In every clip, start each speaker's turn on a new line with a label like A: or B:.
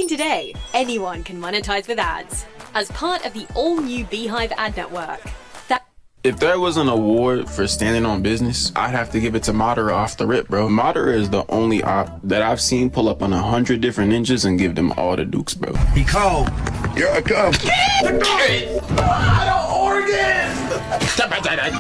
A: Today, anyone can monetize with ads as part of the all-new Beehive ad network.
B: If there was an award for standing on business, I'd have to give it to Madara off the rip, bro. Madara is the only op that I've seen pull up on 100 different ninjas and give them all the dukes, bro.
C: He called.
B: Here I come.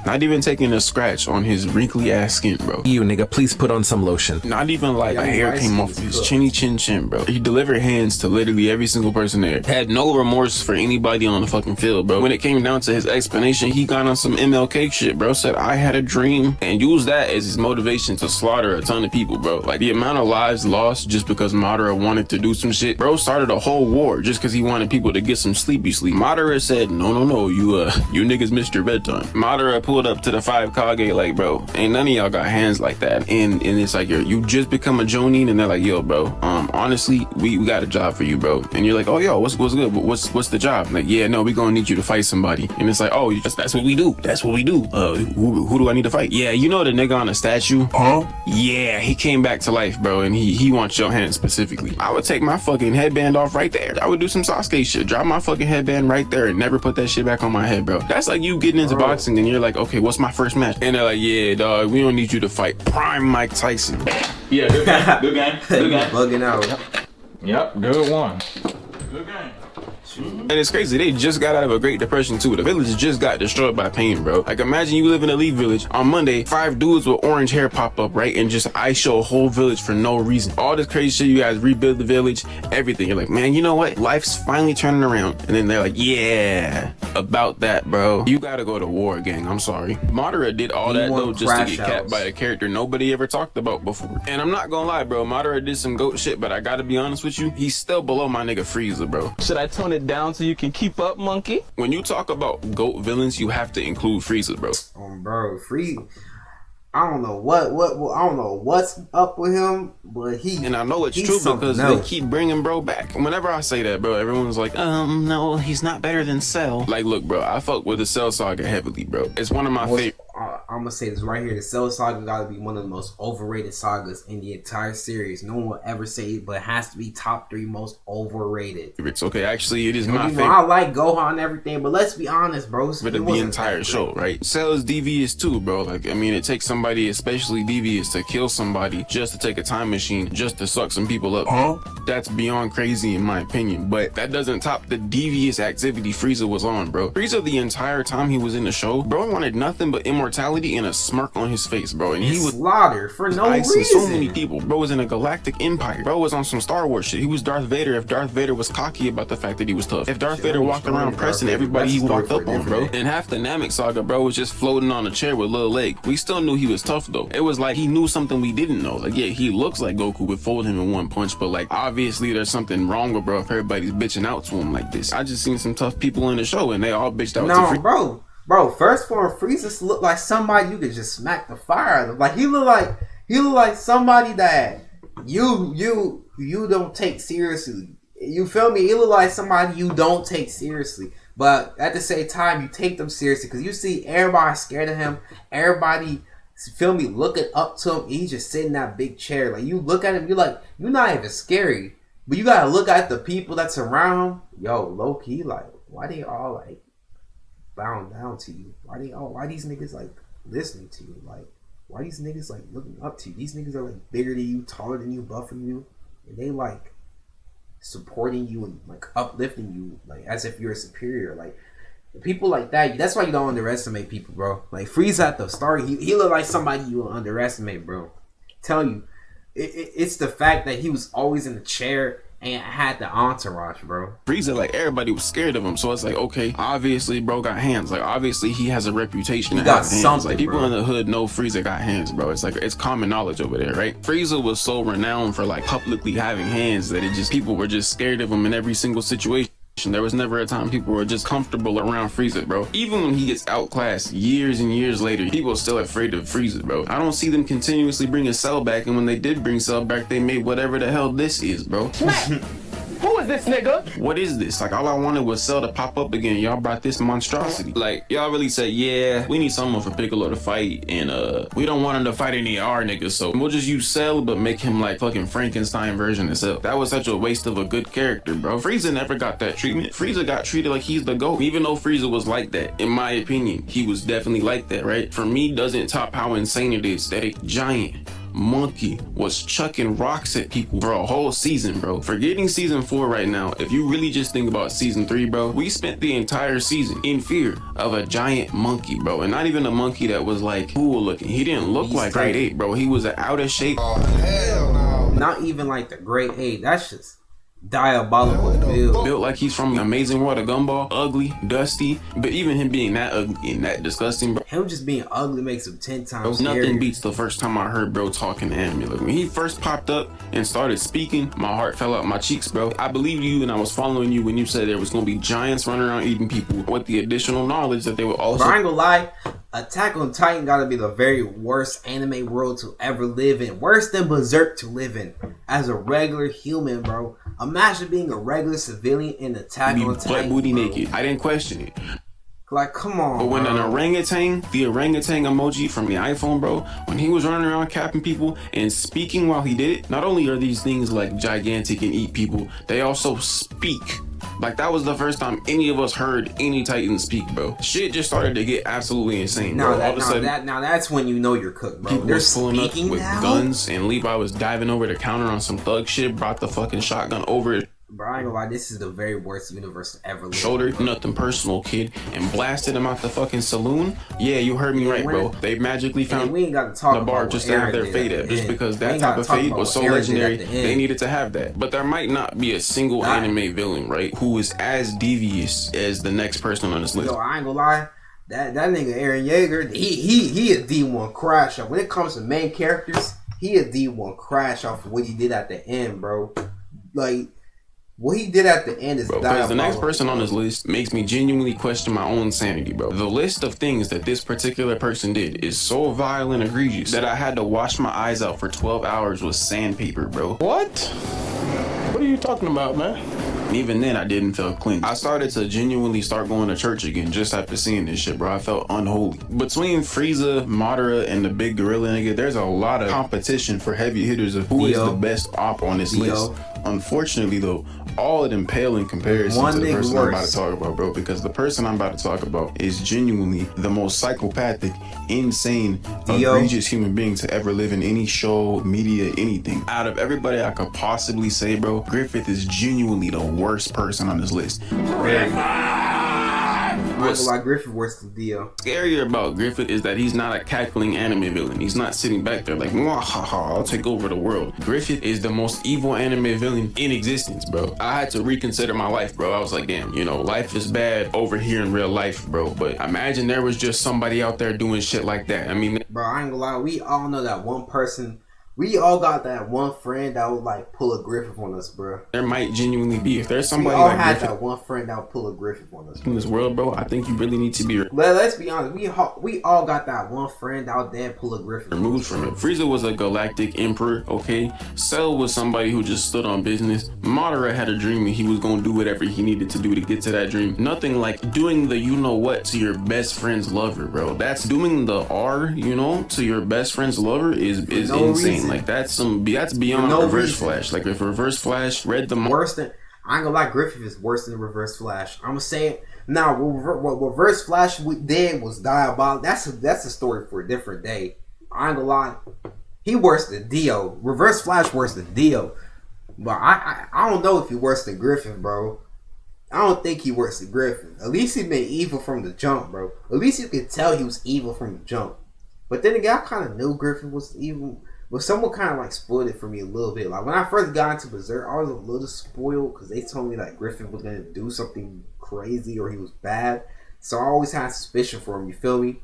B: Not even taking a scratch on his wrinkly ass skin, bro.
C: You nigga, please put on some lotion.
B: Not even like a hair came off his chinny chin, bro. He delivered hands to literally every single person there. Had no remorse for anybody on the fucking field, bro. When it came down to his explanation, he got on some MLK shit, bro. Said, I had a dream, and used that as his motivation to slaughter a ton of people, bro. Like, the amount of lives lost just because Madara wanted to do some shit. Bro started a whole war just because he wanted people to get some sleepy sleep. Madara said, no, you niggas missed your bedtime. Madara pulled up to the 5 Kage like, bro, ain't none of y'all got hands like that. And it's like, you just become a Jonin, and they're like, yo, bro, honestly, we got a job for you, bro. And you're like, oh, yo, what's good? What's the job? Like, yeah, no, we gonna need you to fight somebody. And it's like, oh, that's what we do. That's what we do. Who do I need to fight? Yeah, you know the nigga on the statue? Huh? Yeah, he came back to life, bro, and he wants your hand specifically. I would take my fucking headband off right there. I would do some Sasuke shit. Drop my fucking headband right there and never put that shit back on my head, bro. That's like you getting into boxing and you're like, okay, what's my first match? And they're like, yeah, dog, we don't need you to fight Prime Mike Tyson.
D: Yeah, good game. Good game. Good game.
E: Bugging out.
D: Yep, good one. Good game.
B: And it's crazy, they just got out of a Great Depression too. The village just got destroyed by pain, bro. Like, imagine you live in a Elite village. On Monday, 5 dudes with orange hair pop up, right? And just ice show a whole village for no reason. All this crazy shit, you guys rebuild the village, everything. You're like, man, you know what? Life's finally turning around. And then they're like, yeah, about that, bro. You gotta go to war, gang. I'm sorry. Madara did all that though just to get capped by a character nobody ever talked about before. And I'm not gonna lie, bro. Madara did some goat shit, but I gotta be honest with you, he's still below my nigga Frieza, bro.
F: Should I tone it down so you can keep up, monkey?
B: When you talk about GOAT villains, you have to include Frieza, bro.
E: Bro, Frieza. I don't know I don't know what's up with him, but and
B: I know it's true because they keep bringing bro back. Whenever I say that, bro, everyone's like, no, he's not better than Cell. Like, look, bro, I fuck with the Cell saga heavily, bro. It's one of my favorite.
E: I'm gonna say this right here. The Cell saga gotta be one of the most overrated sagas in the entire series. No one will ever say it, but it has to be top 3 most overrated.
B: It's okay. Actually, it is my favorite.
E: I like Gohan and everything, but let's be honest, bro.
B: For the entire show, right? Cell is devious too, bro. Like, I mean, it takes somebody especially devious to kill somebody just to take a time machine, just to suck some people up. Huh? That's beyond crazy in my opinion, but that doesn't top the devious activity Frieza was on, bro. Frieza, the entire time he was in the show, bro wanted nothing but immortality and a smirk on his face, bro. And he was
E: slaughtered for no reason.
B: So many people. Bro was in a galactic empire. Bro was on some Star Wars shit. He was Darth Vader if Darth Vader was cocky about the fact that he was tough. If Darth Vader walked around pressing everybody he walked up on, bro. And half the Namek saga, bro, was just floating on a chair with little leg. We still knew he was tough though. It was like he knew something we didn't know. Like, yeah, he looks like Goku would fold him in one punch, but like obviously there's something wrong with bro if everybody's bitching out to him like this. I just seen some tough people in the show and they all bitched out to
E: bro. Bro, first form Frieza looked like somebody you could just smack the fire out of. Like, he looked like somebody that you don't take seriously. You feel me? He looked like somebody you don't take seriously. But at the same time, you take them seriously. Because you see everybody scared of him. Everybody, feel me, looking up to him. He's just sitting in that big chair. Like, you look at him, you're like, you're not even scary. But you got to look at the people that's around him. Yo, low-key, like, why they all, like, bound down to you? Why these niggas like listening to you? Like, why these niggas like looking up to you? These niggas are like bigger than you, taller than you, buffer than you, and they like supporting you and like uplifting you like as if you're superior. Like, people like that, that's why you don't underestimate people, bro. Like, Frieza at the start, he looked like somebody you will underestimate, bro. Tell you, it's the fact that he was always in the chair and had the entourage, bro.
B: Frieza, like, everybody was scared of him, so it's like, okay, obviously bro got hands. Like, obviously he has a reputation.
E: He got something.
B: Like, people in the hood know Frieza got hands, bro. It's like, it's common knowledge over there, right? Frieza was so renowned for like publicly having hands that people were just scared of him in every single situation. There was never a time people were just comfortable around Frieza, bro. Even when he gets outclassed years and years later, people are still afraid of Frieza, bro. I don't see them continuously bringing Cell back, and when they did bring Cell back, they made whatever the hell this is, bro.
F: Who is does this, nigga?
B: What is this? Like, all I wanted was Cell to pop up again. Y'all brought this monstrosity. Like, y'all really said, yeah, we need someone for Piccolo to fight, and we don't want him to fight any of our niggas, so we'll just use Cell, but make him like fucking Frankenstein version of Cell. That was such a waste of a good character, bro. Frieza never got that treatment. Frieza got treated like he's the GOAT. Even though Frieza was like that, in my opinion, he was definitely like that, right? For me, doesn't top how insane it is that a giant monkey was chucking rocks at people for a whole season, bro. Forgetting season 4 right now, if you really just think about season 3, bro, we spent the entire season in fear of a giant monkey, bro. And not even a monkey that was like cool looking. He didn't look like grade 8, bro. He was out of shape.
E: Oh, hell no. Not even like the grade 8. That's just diabolical build.
B: Built like he's from Amazing World of Gumball. Ugly, dusty, but even him being that ugly and that disgusting, bro.
E: Him just being ugly makes him 10 times
B: Nothing
E: scarier.
B: beats the first time I heard bro talking anime. Like, when he first popped up and started speaking, my heart fell out my cheeks, bro. I believed you and I was following you when you said there was gonna be giants running around eating people, with the additional knowledge that they would also.
E: But I ain't gonna lie, Attack on Titan gotta be the very worst anime world to ever live in. Worse than Berserk to live in. As a regular human, bro. Imagine being a regular civilian in Attack
B: be
E: on
B: butt
E: Titan.
B: booty
E: bro.
B: naked. I didn't question it.
E: Like, come on,
B: But when
E: bro.
B: the orangutan emoji from the iPhone, bro, when he was running around capping people and speaking while he did it, not only are these things like gigantic and eat people, they also speak. Like, that was the first time any of us heard any Titan speak, bro. Shit just started to get absolutely insane, bro. All of a sudden,
E: that's when you know you're cooked, bro.
B: people
E: They're
B: was pulling up
E: speaking
B: with
E: now?
B: guns, and Levi was diving over the counter on some thug shit, brought the fucking shotgun over his
E: Bro, I ain't gonna lie, this is the very worst universe to ever live.
B: shoulder, nothing personal, kid, and blasted him out the fucking saloon. Yeah, you heard me right, bro. They magically
E: And
B: found
E: we ain't gotta talk
B: the bar
E: about
B: just
E: what
B: to have
E: Aaron
B: their
E: did
B: fate
E: at
B: at,
E: the
B: just
E: end.
B: because
E: We
B: that
E: ain't
B: type
E: gotta
B: of
E: talk
B: fate
E: about
B: was
E: what
B: so
E: Aaron did
B: legendary,
E: at the
B: they
E: end.
B: needed to have that. But there might not be a single
E: Nah.
B: anime villain, right, who is as devious as the next person on this list.
E: Yo, I ain't gonna lie. That nigga Aaron Yeager, he a D1 crash out. When it comes to main characters, he a D1 crash off of what he did at the end, bro. Like, what he did at the end is
B: Bro, because the next
E: diabolical.
B: person on this list makes me genuinely question my own sanity, bro. The list of things that this particular person did is so vile and egregious that I had to wash my eyes out for 12 hours with sandpaper, bro.
F: What? What are you talking about, man?
B: And even then, I didn't feel clean. I started to genuinely start going to church again just after seeing this shit, bro. I felt unholy. Between Frieza, Madara, and the big gorilla nigga, there's a lot of competition for heavy hitters of who is
E: Dio.
B: the best op on this
E: Dio.
B: list. Unfortunately, though, all of them pale in comparison
E: One
B: to the
E: nigga
B: person I'm about
E: worse.
B: to talk about, bro. Because the person I'm about to talk about is genuinely the most psychopathic, insane,
E: Dio.
B: egregious human being to ever live in any show, media, anything. Out of everybody I could possibly say, bro, Griffith is genuinely the worst person on this list.
E: I ain't gonna lie, Griffith worse than Dio.
B: Scarier about Griffith is that he's not a cackling anime villain. He's not sitting back there like, "Mwahaha, I'll take over the world." Griffith is the most evil anime villain in existence, bro. I had to reconsider my life, bro. I was like, damn, life is bad over here in real life, bro. But imagine there was just somebody out there doing shit like that. I mean,
E: Bro, I ain't gonna lie, we all know that one person. We all got that one friend that would like pull a Griffith on us, bro.
B: there might genuinely be. If there's
E: We
B: somebody
E: all
B: like
E: had
B: Griffith
E: that one friend that would pull a Griffith on us.
B: in this world, bro, I think you really need to be
E: Let's be honest, we all got that one friend out there pull a Griffith.
B: removed from it. Frieza was a galactic emperor, okay? Cell was somebody who just stood on business. Madara had a dream and he was gonna do whatever he needed to do to get to that dream. Nothing like doing the you-know-what to your best friend's lover, bro. That's doing the R, to your best friend's lover is
E: no
B: insane.
E: reason.
B: Like, that's beyond
E: no
B: Reverse
E: reason.
B: Flash. Like, if Reverse Flash read the
E: Worse than I ain't gonna lie, Griffith is worse than Reverse Flash. I'm gonna say it now. What Reverse Flash did was diabolical. That's a story for a different day. I ain't gonna lie, he worse than Dio. Reverse Flash worse than Dio, but I don't know if he worse than Griffith, bro. I don't think he worse than Griffith. At least he been evil from the jump, bro. At least you could tell he was evil from the jump. But then again, I kind of knew Griffith was evil. But someone kind of like spoiled it for me a little bit. Like when I first got into Berserk, I was a little spoiled because they told me that Griffith was gonna do something crazy or he was bad. So I always had suspicion for him. You feel me?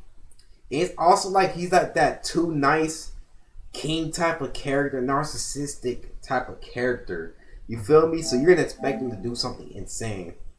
E: And it's also like he's like that too nice king type of character, narcissistic type of character. You feel me? So you're gonna expect him to do something insane.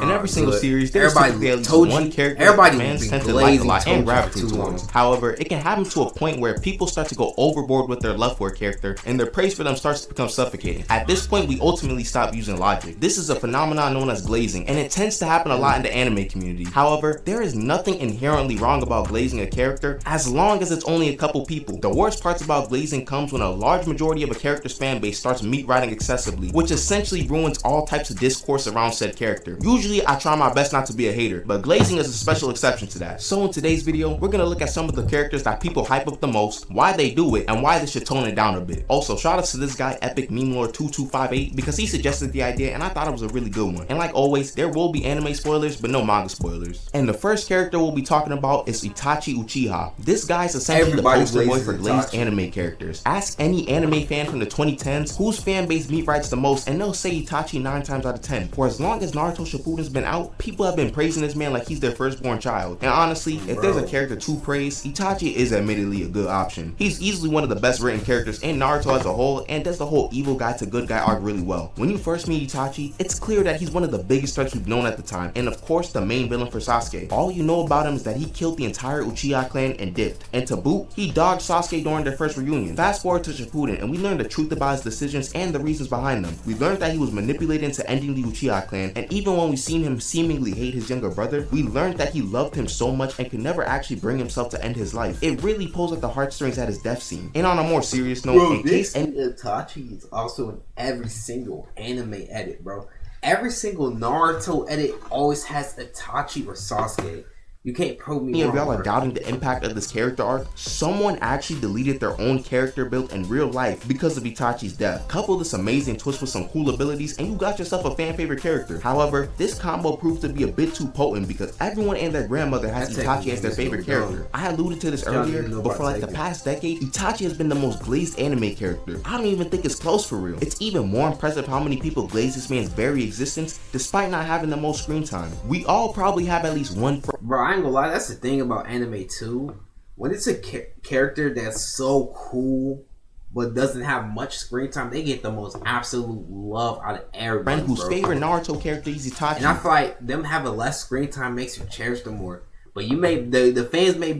G: In every single series, there's
E: Everybody
G: typically at least
E: told
G: one
E: you-
G: character
E: everybody
G: that fans
E: been
G: tend to like a lot
E: glazing
G: and
E: told you
G: gravitate
E: too long.
G: towards. However, it can happen to a point where people start to go overboard with their love for a character, and their praise for them starts to become suffocating. At this point, we ultimately stop using logic. This is a phenomenon known as glazing, and it tends to happen a lot in the anime community. However, there is nothing inherently wrong about glazing a character as long as it's only a couple people. The worst parts about glazing comes when a large majority of a character's fan base starts meat riding excessively, which essentially ruins all types of discourse around said character. Usually, I try my best not to be a hater, but glazing is a special exception to that. So in today's video, we're gonna look at some of the characters that people hype up the most, why they do it, and why they should tone it down a bit. Also, shout out to this guy, Epic Meme Lord 2258, because he suggested the idea and I thought it was a really good one. And like always, there will be anime spoilers, but no manga spoilers. And the first character we'll be talking about is Itachi Uchiha. This guy's essentially the poster boy for glazed anime characters. Ask any anime fan from the 2010s whose fan base meat writes the most, and they'll say Itachi 9 times out of 10. For as long as Naruto Shippuden's been out, people have been praising this man like he's their firstborn child. And honestly, if there's a character to praise, Itachi is admittedly a good option. He's easily one of the best written characters in Naruto as a whole, and does the whole evil guy to good guy arc really well. When you first meet Itachi, it's clear that he's one of the biggest threats we've known at the time, and of course the main villain for Sasuke. All you know about him is that he killed the entire Uchiha clan and dipped. And to boot, he dogged Sasuke during their first reunion. Fast forward to Shippuden, and we learned the truth about his decisions and the reasons behind them. We learned that he was manipulated into ending the Uchiha clan, and even when we seen him seemingly hate his younger brother, we learned that he loved him so much and could never actually bring himself to end his life. It really pulls at the heartstrings at his death scene. And on a more serious note,
E: Bro,
G: in case
E: Itachi is also in every single anime edit, bro. Every single Naruto edit always has Itachi or Sasuke. You can't prove me
G: any of
E: wrong,
G: y'all are
E: bro.
G: doubting the impact of this character arc, someone actually deleted their own character build in real life because of Itachi's death. Couple this amazing twist with some cool abilities and you got yourself a fan favorite character. However, this combo proved to be a bit too potent because everyone and their grandmother has Itachi as their favorite character. I alluded to this earlier, but for like the past decade, Itachi has been the most glazed anime character. I don't even think it's close for real. It's even more impressive how many people glaze this man's very existence despite not having the most screen time. We all probably have at least one
E: Bro, I ain't gonna lie, that's the thing about anime too. When it's a character that's so cool but doesn't have much screen time, they get the most absolute love out of everybody.
G: friend whose
E: bro.
G: favorite Naruto character is Itachi.
E: And I feel like them having less screen time makes you cherish them more. But you may the fans may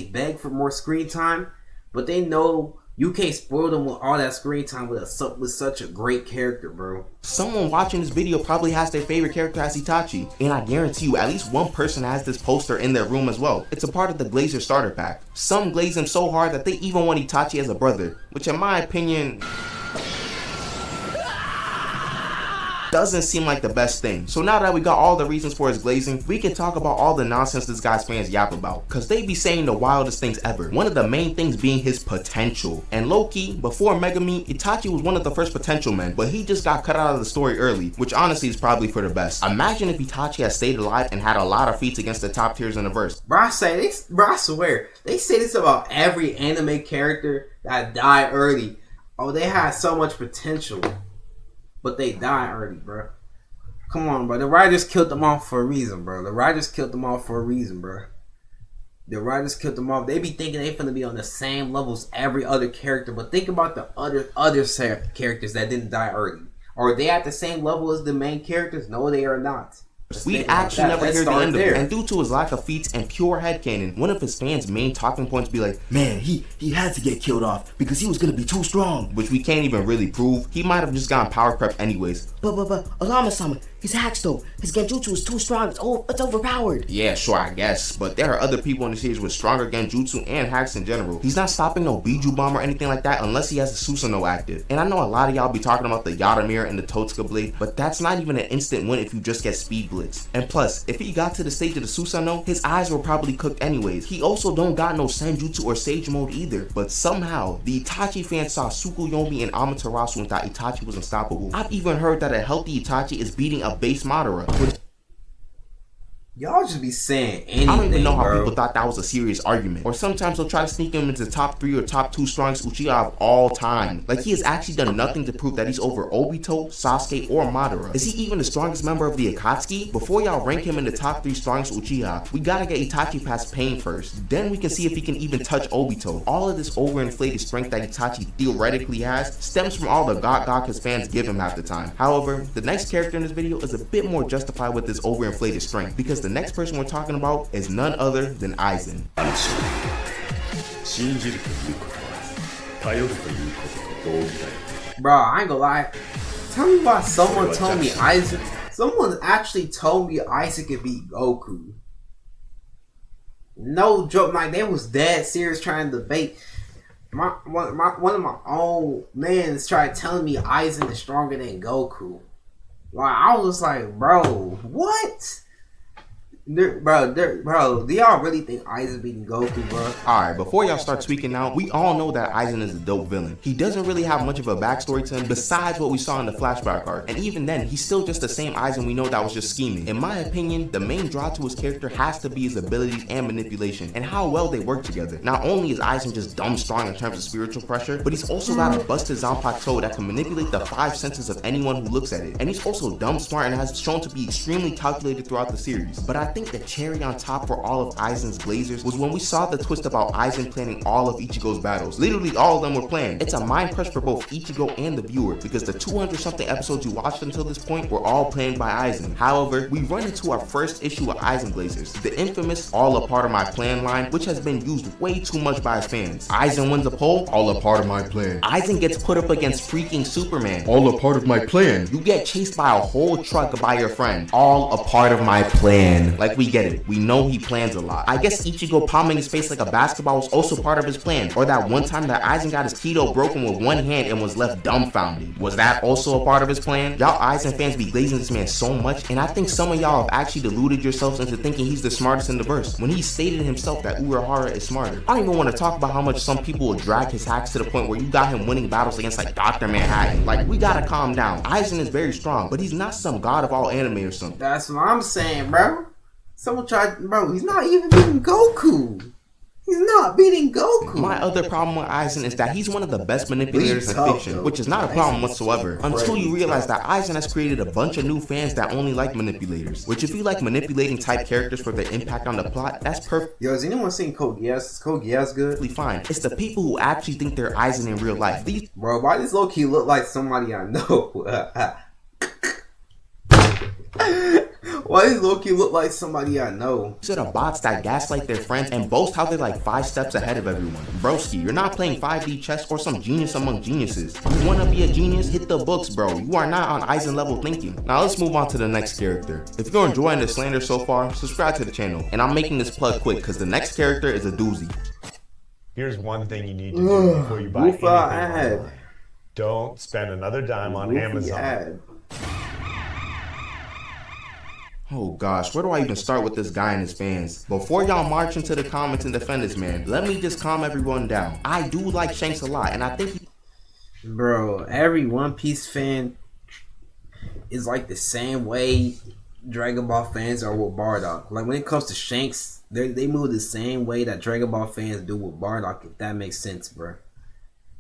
E: beg for more screen time, but they know you can't spoil them with all that screen time with such a great character, bro.
G: Someone watching this video probably has their favorite character as Itachi, and I guarantee you at least one person has this poster in their room as well. It's a part of the Glazer starter pack. Some glaze him so hard that they even want Itachi as a brother, which in my opinion doesn't seem like the best thing. So now that we got all the reasons for his glazing, we can talk about all the nonsense this guy's fans yap about, cause they be saying the wildest things ever. One of the main things being his potential. And low-key, before Megami, Itachi was one of the first potential men, but he just got cut out of the story early, which honestly is probably for the best. Imagine if Itachi had stayed alive and had a lot of feats against the top tiers in the verse.
E: Bro, I swear, they say this about every anime character that died early. Oh, they had so much potential, but they died early, bro. Come on, bro. The writers killed them off for a reason, bro. The writers killed them off. They be thinking they finna be on the same level as every other character, but think about the other characters that didn't die early. Are they at the same level as the main characters? No, they are not.
G: We actually never hear the end of it, and due to his lack of feats and pure headcanon, one of his fans' main talking points be like, man, he had to get killed off because he was gonna be too strong, which we can't even really prove. He might have just gotten power crept anyways.
H: But Olama-sama, his hacks though, his genjutsu is too strong, it's overpowered.
G: Yeah, sure, I guess, but there are other people in the series with stronger genjutsu and hacks in general. He's not stopping no Biju bomb or anything like that unless he has a Susanoo active. And I know a lot of y'all be talking about the Yaramir and the Totsuka blade, but that's not even an instant win if you just get speed blitz. And plus, if he got to the stage of the Susanoo, his eyes were probably cooked anyways. He also don't got no Senjutsu or Sage mode either, but somehow, the Itachi fans saw Tsukuyomi and Amaterasu and thought Itachi was unstoppable. I've even heard that a healthy Itachi is beating a base Madara.
E: Y'all just be saying anything,
G: I don't even know how
E: bro.
G: people thought that was a serious argument. Or sometimes they'll try to sneak him into the top 3 or top 2 strongest Uchiha of all time. Like he has actually done nothing to prove that he's over Obito, Sasuke, or Madara. Is he even the strongest member of the Akatsuki? Before y'all rank him in the top 3 strongest Uchiha, we gotta get Itachi past Pain first. Then we can see if he can even touch Obito. All of this overinflated strength that Itachi theoretically has stems from all the God his fans give him half the time. However, the next character in this video is a bit more justified with this overinflated strength, because the next person we're talking about is none other than Aizen.
E: Bro, I ain't gonna lie. Tell me why someone told me Isaac. Someone actually told me Isaac could beat Goku. No joke, like they was dead serious trying to debate. One of my own mans tried telling me Aizen is stronger than Goku. Like I was like, bro, what? Bro, do y'all really think Aizen beating Goku, bro?
G: Alright, before y'all start tweaking out, we all know that Aizen is a dope villain. He doesn't really have much of a backstory to him besides what we saw in the flashback arc. And even then, he's still just the same Aizen we know that was just scheming. In my opinion, the main draw to his character has to be his abilities and manipulation, and how well they work together. Not only is Aizen just dumb strong in terms of spiritual pressure, but he's also got a busted Zanpakuto that can manipulate the 5 senses of anyone who looks at it. And he's also dumb smart and has shown to be extremely calculated throughout the series. But I think the cherry on top for all of Aizen's blazers was when we saw the twist about Aizen planning all of Ichigo's battles. Literally all of them were planned. It's a mind crush for both Ichigo and the viewer, because the 200 something episodes you watched until this point were all planned by Aizen. However, we run into our first issue of Aizen blazers, the infamous all a part of my plan line, which has been used way too much by his fans. Aizen wins a poll, all a part of my plan. Aizen gets put up against freaking Superman, all a part of my plan. You get chased by a whole truck by your friend, all a part of my plan. Like, we get it. We know he plans a lot. I guess Ichigo palming his face like a basketball was also part of his plan. Or that one time that Aizen got his Kido broken with one hand and was left dumbfounded. Was that also a part of his plan? Y'all Aizen fans be glazing this man so much, and I think some of y'all have actually deluded yourselves into thinking he's the smartest in the verse, when he stated himself that Urahara is smarter. I don't even want to talk about how much some people will drag his hacks to the point where you got him winning battles against like Dr. Manhattan. Like, we gotta calm down. Aizen is very strong, but he's not some god of all anime or something.
E: That's what I'm saying, bro. Someone tried, bro, he's not even beating Goku. He's not beating Goku.
G: My other problem with Aizen is that he's one of the best manipulators in fiction, which is not a problem whatsoever, until you realize that Aizen has created a bunch of new fans that only like manipulators. Which, if you like manipulating type characters for their impact on the plot, that's perfect.
E: Yo, has anyone seen Code Geass? Is Code Geass good?
G: Fine. It's the people who actually think they're Aizen in real life. These
E: bro, why does low-key look like somebody I know? Why does Loki look like somebody I know?
G: These are the bots that gaslight their friends and boast how they're like 5 steps ahead of everyone. Broski, you're not playing 5D chess or some genius among geniuses. You wanna be a genius? Hit the books, bro. You are not on Aizen level thinking. Now let's move on to the next character. If you're enjoying the slander so far, subscribe to the channel. And I'm making this plug quick because the next character is a doozy.
I: Here's one thing you need to do before you buy anything online. Don't spend another dime on Amazon.
G: Oh gosh, where do I even start with this guy and his fans? Before y'all march into the comments and defend this man, let me just calm everyone down. I do like Shanks a lot, and I think he...
E: Bro, every One Piece fan is like the same way Dragon Ball fans are with Bardock. Like, when it comes to Shanks, they move the same way that Dragon Ball fans do with Bardock, if that makes sense, bro.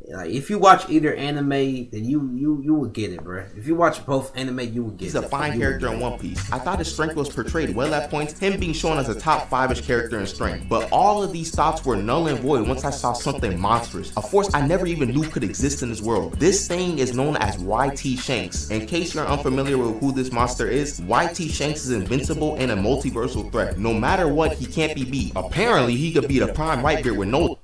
E: Like, if you watch either anime, then you would get it, bro. If you watch both anime, you would get it.
G: He's a fine character in One Piece. I thought his strength was portrayed well at points, him being shown as a top 5-ish character in strength. But all of these thoughts were null and void once I saw something monstrous, a force I never even knew could exist in this world. This thing is known as YT Shanks. In case you're unfamiliar with who this monster is, YT Shanks is invincible and a multiversal threat. No matter what, he can't be beat. Apparently, he could beat a Prime Whitebeard with no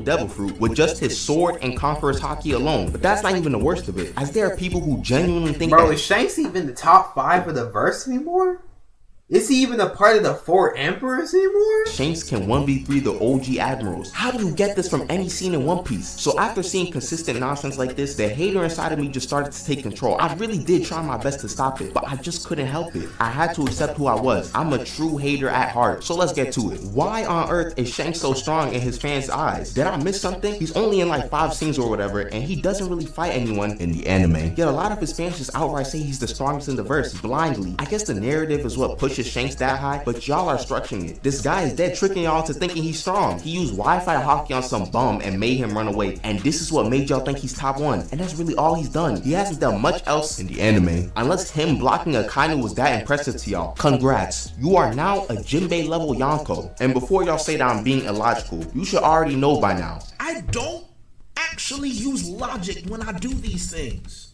G: devil fruit with just his sword and Conqueror's Haki alone. But that's not even the worst of it, as there are people who genuinely think
E: bro, is Shanks even the top 5 of the verse anymore? Is he even a part of the 4 Emperors anymore?
G: Shanks can 1v3 the OG admirals. How do you get this from any scene in One Piece? So after seeing consistent nonsense like this, the hater inside of me just started to take control. I really did try my best to stop it, but I just couldn't help it. I had to accept who I was. I'm a true hater at heart. So let's get to it. Why on earth is Shanks so strong in his fans' eyes? Did I miss something? He's only in like 5 scenes or whatever, and he doesn't really fight anyone in the anime. Yet a lot of his fans just outright say he's the strongest in the verse, blindly. I guess the narrative is what pushes Shanks that high, but y'all are structuring it. This guy is dead tricking y'all into thinking he's strong. He used Wi-Fi hockey on some bum and made him run away, and this is what made y'all think he's top 1, and that's really all he's done. He hasn't done much else in the anime, unless him blocking Akainu was that impressive to y'all. Congrats, you are now a Jinbei level Yonko, and before y'all say that I'm being illogical, you should already know by now.
J: I don't actually use logic when I do these things.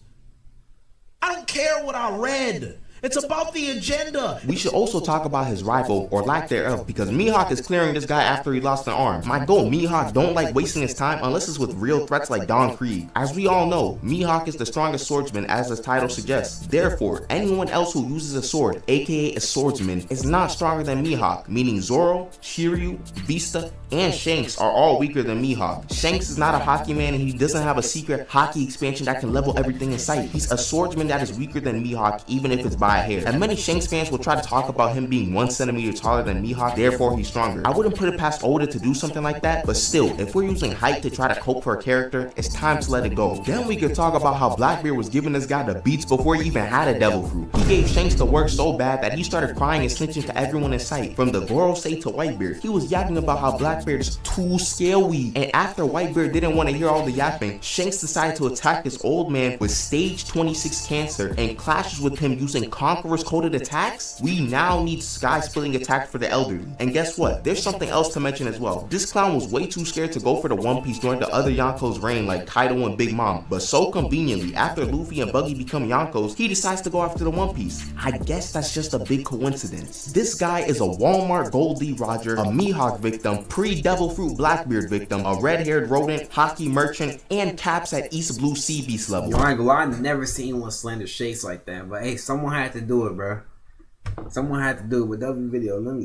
J: I don't care what I read. It's about the agenda.
G: We should also talk about his rival, or lack thereof, because Mihawk is clearing this guy after he lost an arm. My goal, Mihawk don't like wasting his time unless it's with real threats like Don Krieg. As we all know, Mihawk is the strongest swordsman as his title suggests. Therefore, anyone else who uses a sword, aka a swordsman, is not stronger than Mihawk, meaning Zoro, Shiryu, Vista, and Shanks are all weaker than Mihawk. Shanks is not a hockey man, and he doesn't have a secret hockey expansion that can level everything in sight. He's a swordsman that is weaker than Mihawk, even if it's by a hair. And many Shanks fans will try to talk about him being 1 centimeter taller than Mihawk, therefore he's stronger. I wouldn't put it past Oda to do something like that, but still, if we're using height to try to cope for a character, it's time to let it go. Then we could talk about how Blackbeard was giving this guy the beats before he even had a devil fruit. He gave Shanks the work so bad that he started crying and snitching to everyone in sight, from the Gorosei to Whitebeard. He was yapping about how Blackbeard is too scary, and after Whitebeard didn't want to hear all the yapping, Shanks decided to attack this old man with stage 26 cancer and clashes with him using Conqueror's coded attacks. We now need sky splitting attacks for the elderly. And guess what? There's something else to mention as well. This clown was way too scared to go for the One Piece during the other Yonko's reign like Kaido and Big Mom, but so conveniently, after Luffy and Buggy become Yonkos, he decides to go after the One Piece. I guess that's just a big coincidence. This guy is a Walmart Goldie Roger, a Mihawk victim, pre-Devil Fruit Blackbeard victim, a red-haired rodent, hockey merchant, and caps at East Blue Sea Beast level.
E: Yo, I ain't gonna lie, I've never seen anyone slander Chase like that, but hey, someone had to do it, bro. Someone had to do it with W video. Let me